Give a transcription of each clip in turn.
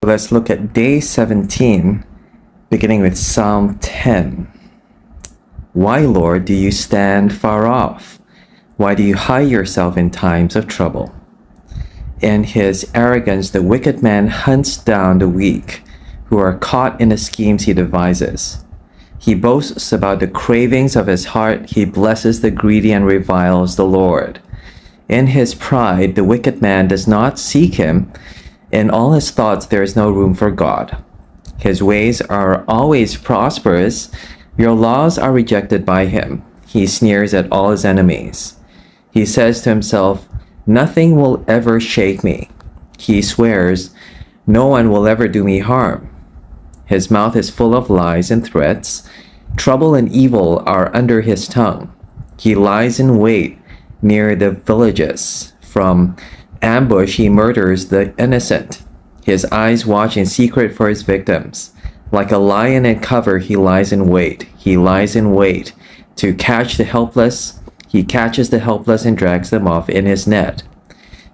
Let's look at day 17, beginning with Psalm 10. Why, Lord, do you stand far off? Why do you hide yourself in times of trouble? In his arrogance, the wicked man hunts down the weak, who are caught in the schemes he devises. He boasts about the cravings of his heart. He blesses the greedy and reviles the Lord. In his pride, the wicked man does not seek him. In all his thoughts, there is no room for God. His ways are always prosperous. Your laws are rejected by him. He sneers at all his enemies. He says to himself, nothing will ever shake me. He swears, no one will ever do me harm. His mouth is full of lies and threats. Trouble and evil are under his tongue. He lies in wait near the villages. From ambush, he murders the innocent. His eyes watch in secret for his victims. Like a lion in cover, he lies in wait. He lies in wait to catch the helpless. He catches the helpless and drags them off in his net.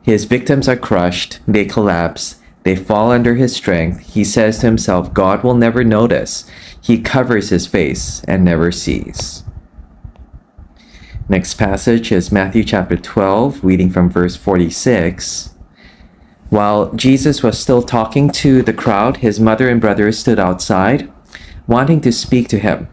His victims are crushed. They collapse. They fall under his strength. He says to himself, God will never notice. He covers his face and never sees. Next passage is Matthew chapter 12, reading from verse 46. While Jesus was still talking to the crowd, his mother and brothers stood outside, wanting to speak to him.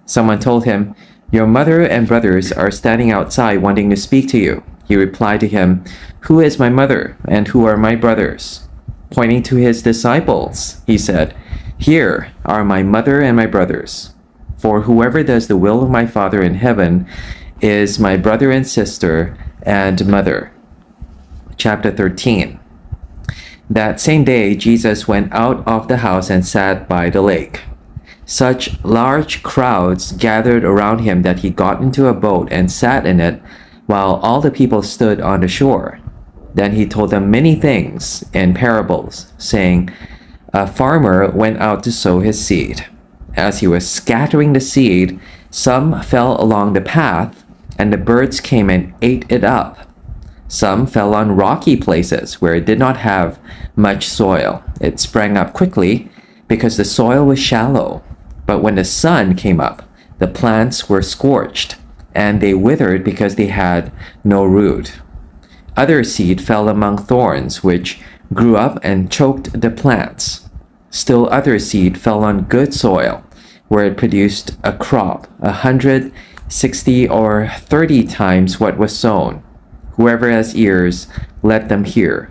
Someone told him, your mother and brothers are standing outside wanting to speak to you. He replied to him, who is my mother and who are my brothers? Pointing to his disciples, he said, here are my mother and my brothers. For whoever does the will of my Father in heaven is my brother and sister and mother. Chapter 13. That same day, Jesus went out of the house and sat by the lake. Such large crowds gathered around him that he got into a boat and sat in it, while all the people stood on the shore. Then he told them many things in parables, saying, a farmer went out to sow his seed. As he was scattering the seed, some fell along the path, and the birds came and ate it up. Some fell on rocky places where it did not have much soil. It sprang up quickly because the soil was shallow. But when the sun came up, the plants were scorched, and they withered because they had no root. Other seed fell among thorns, which grew up and choked the plants. Still other seed fell on good soil, where it produced a crop, 100, 60, or 30 times what was sown. Whoever has ears, let them hear.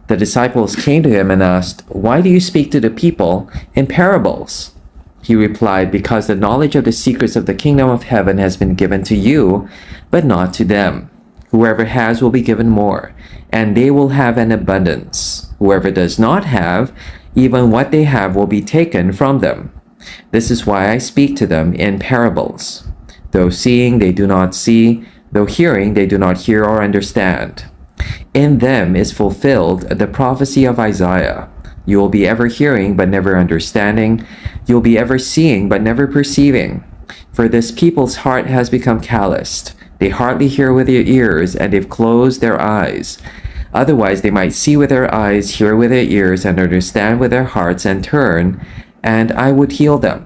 The disciples came to him and asked, why do you speak to the people in parables? He replied, because the knowledge of the secrets of the kingdom of heaven has been given to you, but not to them. Whoever has will be given more, and they will have an abundance. Whoever does not have, even what they have will be taken from them. This is why I speak to them in parables. Though seeing, they do not see. Though hearing, they do not hear or understand. In them is fulfilled the prophecy of Isaiah. You will be ever hearing, but never understanding. You will be ever seeing, but never perceiving. For this people's heart has become calloused. They hardly hear with their ears, and they've closed their eyes. Otherwise, they might see with their eyes, hear with their ears, and understand with their hearts, and turn, and I would heal them.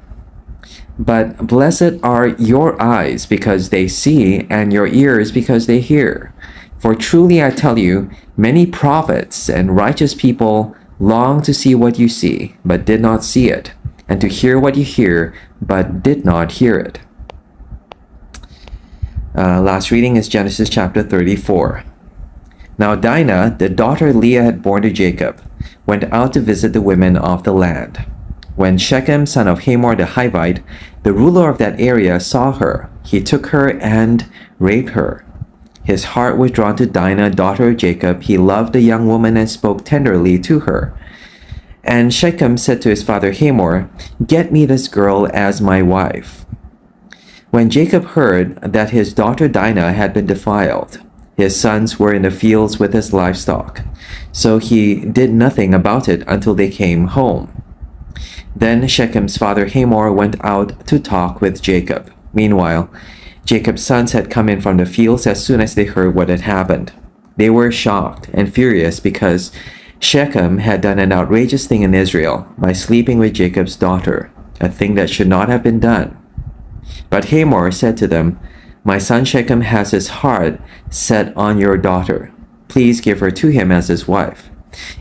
But blessed are your eyes because they see, and your ears because they hear. For truly I tell you, many prophets and righteous people long to see what you see, but did not see it, and to hear what you hear, but did not hear it. Last reading is Genesis chapter 34. Now Dinah, the daughter Leah had borne to Jacob, went out to visit the women of the land. When Shechem, son of Hamor the Hivite, the ruler of that area, saw her, he took her and raped her. His heart was drawn to Dinah, daughter of Jacob. He loved the young woman and spoke tenderly to her. And Shechem said to his father Hamor, get me this girl as my wife. When Jacob heard that his daughter Dinah had been defiled, his sons were in the fields with his livestock. So he did nothing about it until they came home. Then Shechem's father Hamor went out to talk with Jacob. Meanwhile, Jacob's sons had come in from the fields as soon as they heard what had happened. They were shocked and furious because Shechem had done an outrageous thing in Israel by sleeping with Jacob's daughter, a thing that should not have been done. But Hamor said to them, "My son Shechem has his heart set on your daughter. Please give her to him as his wife.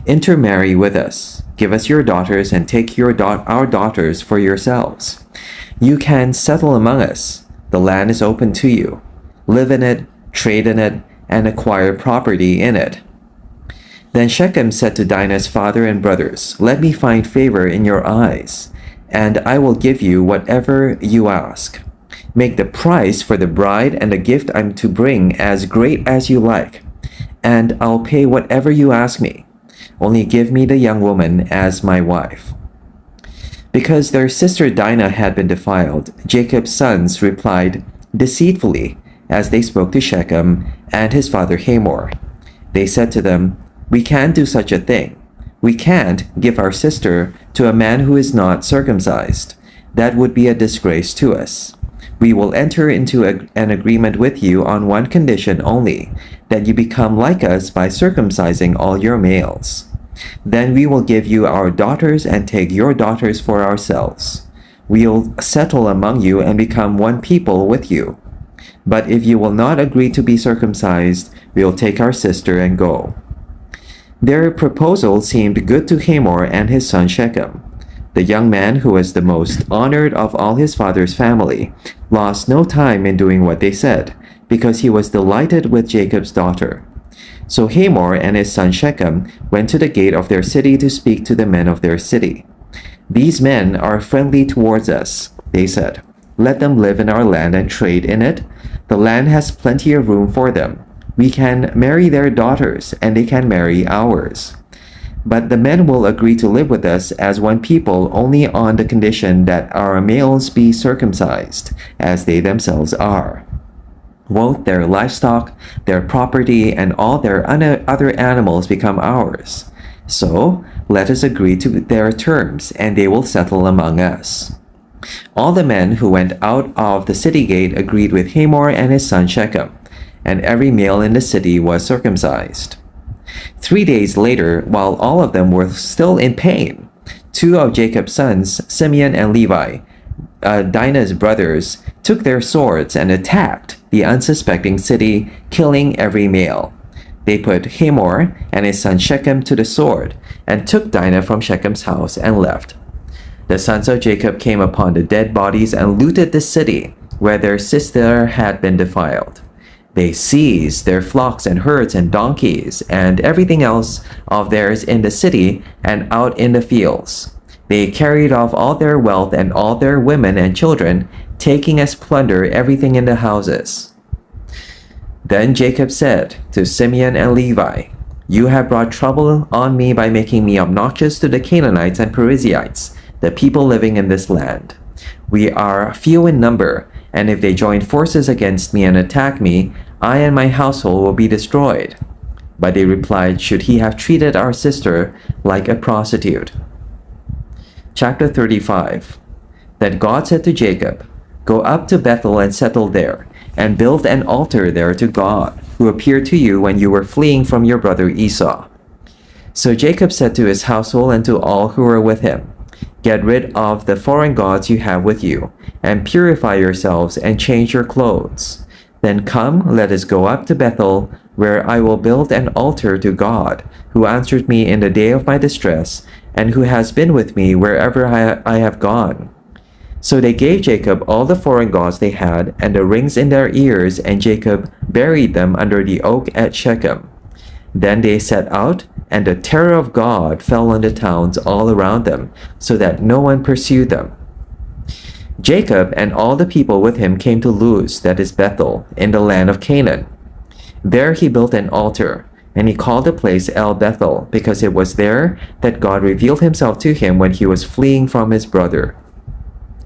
Intermarry with us. Give us your daughters and take our daughters for yourselves. You can settle among us. The land is open to you. Live in it, trade in it, and acquire property in it." Then Shechem said to Dinah's father and brothers, "Let me find favor in your eyes, and I will give you whatever you ask. Make the price for the bride and the gift I'm to bring as great as you like, and I'll pay whatever you ask me. Only give me the young woman as my wife." Because their sister Dinah had been defiled, Jacob's sons replied deceitfully as they spoke to Shechem and his father Hamor. They said to them, "We can't do such a thing. We can't give our sister to a man who is not circumcised. That would be a disgrace to us. We will enter into an agreement with you on one condition only, that you become like us by circumcising all your males. Then we will give you our daughters and take your daughters for ourselves. We'll settle among you and become one people with you. But if you will not agree to be circumcised, we'll take our sister and go." Their proposal seemed good to Hamor and his son Shechem. The young man, who was the most honored of all his father's family, lost no time in doing what they said, because he was delighted with Jacob's daughter. So Hamor and his son Shechem went to the gate of their city to speak to the men of their city. "These men are friendly towards us," they said. "Let them live in our land and trade in it. The land has plenty of room for them. We can marry their daughters, and they can marry ours. But the men will agree to live with us as one people only on the condition that our males be circumcised, as they themselves are. Won't their livestock, their property, and all their other animals become ours? So let us agree to their terms, and they will settle among us." All the men who went out of the city gate agreed with Hamor and his son Shechem, and every male in the city was circumcised. 3 days later, while all of them were still in pain, two of Jacob's sons, Simeon and Levi, Dinah's brothers, took their swords and attacked the unsuspecting city, killing every male. They put Hamor and his son Shechem to the sword and took Dinah from Shechem's house and left. The sons of Jacob came upon the dead bodies and looted the city where their sister had been defiled. They seized their flocks and herds and donkeys and everything else of theirs in the city and out in the fields. They carried off all their wealth and all their women and children, taking as plunder everything in the houses. Then Jacob said to Simeon and Levi, "You have brought trouble on me by making me obnoxious to the Canaanites and Perizzites, the people living in this land. We are few in number, and if they join forces against me and attack me, I and my household will be destroyed." But they replied, "Should he have treated our sister like a prostitute?" Chapter 35. Then God said to Jacob, "Go up to Bethel and settle there, and build an altar there to God, who appeared to you when you were fleeing from your brother Esau." So Jacob said to his household and to all who were with him, "Get rid of the foreign gods you have with you, and purify yourselves and change your clothes. Then come, let us go up to Bethel, where I will build an altar to God, who answered me in the day of my distress, and who has been with me wherever I have gone." So they gave Jacob all the foreign gods they had, and the rings in their ears, and Jacob buried them under the oak at Shechem. Then they set out, and the terror of God fell on the towns all around them, so that no one pursued them. Jacob and all the people with him came to Luz, that is Bethel, in the land of Canaan. There he built an altar, and he called the place El Bethel, because it was there that God revealed himself to him when he was fleeing from his brother.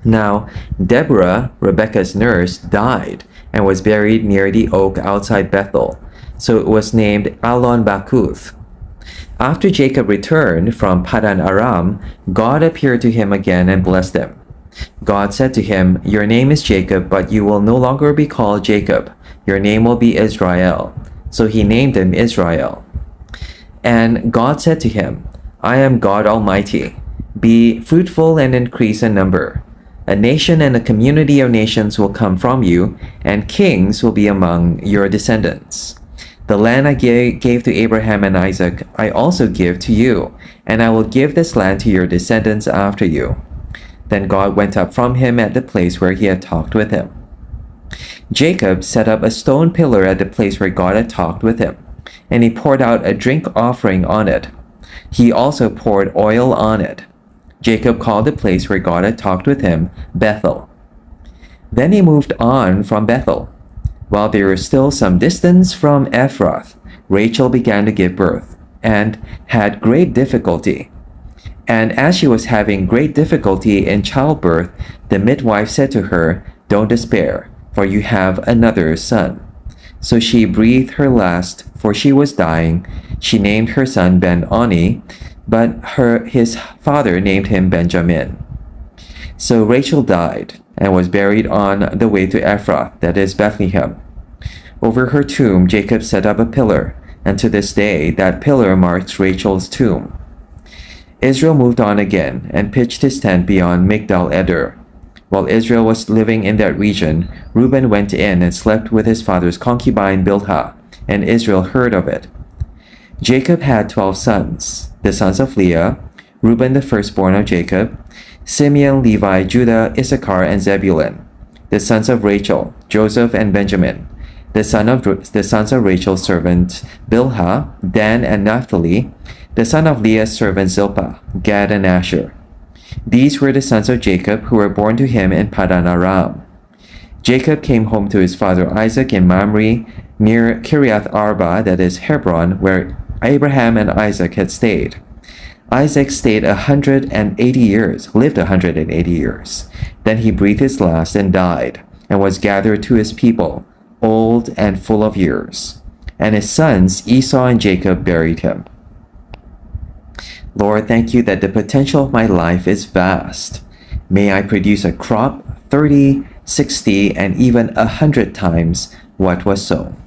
Now Deborah, Rebekah's nurse, died and was buried near the oak outside Bethel, so it was named Allon Bakuth. After Jacob returned from Padan Aram, God appeared to him again and blessed him. God said to him, "Your name is Jacob, but you will no longer be called Jacob. Your name will be Israel." So he named him Israel. And God said to him, I am God Almighty. Be fruitful and increase in number. A nation and a community of nations will come from you, and kings will be among your descendants. The land I gave to Abraham and Isaac, I also give to you, and I will give this land to your descendants after you. Then God went up from him at the place where he had talked with him. Jacob set up a stone pillar at the place where God had talked with him, and he poured out a drink offering on it. He also poured oil on it. Jacob called the place where God had talked with him Bethel. Then he moved on from Bethel. While they were still some distance from Ephrath, Rachel began to give birth and had great difficulty. And as she was having great difficulty in childbirth, the midwife said to her, Don't despair, for you have another son. So she breathed her last, for she was dying. She named her son Ben-Oni, but his father named him Benjamin. So Rachel died and was buried on the way to Ephrath, that is Bethlehem. Over her tomb, Jacob set up a pillar, and to this day that pillar marks Rachel's tomb. Israel moved on again and pitched his tent beyond Migdal Eder. While Israel was living in that region, Reuben went in and slept with his father's concubine Bilhah, and Israel heard of it. Jacob had 12 sons, the sons of Leah, Reuben the firstborn of Jacob, Simeon, Levi, Judah, Issachar, and Zebulun, the sons of Rachel, Joseph, and Benjamin, the sons of Rachel's servant Bilhah, Dan, and Naphtali, the son of Leah's servant Zilpah, Gad, and Asher. These were the sons of Jacob who were born to him in Paddan Aram. Jacob came home to his father Isaac in Mamre, near Kiriath Arba, that is Hebron, where Abraham and Isaac had stayed. Isaac stayed 180 years, lived 180 years. Then he breathed his last and died, and was gathered to his people, old and full of years. And his sons Esau and Jacob buried him. Lord, thank you that the potential of my life is vast. May I produce a crop 30, 60, and even 100 times what was sown.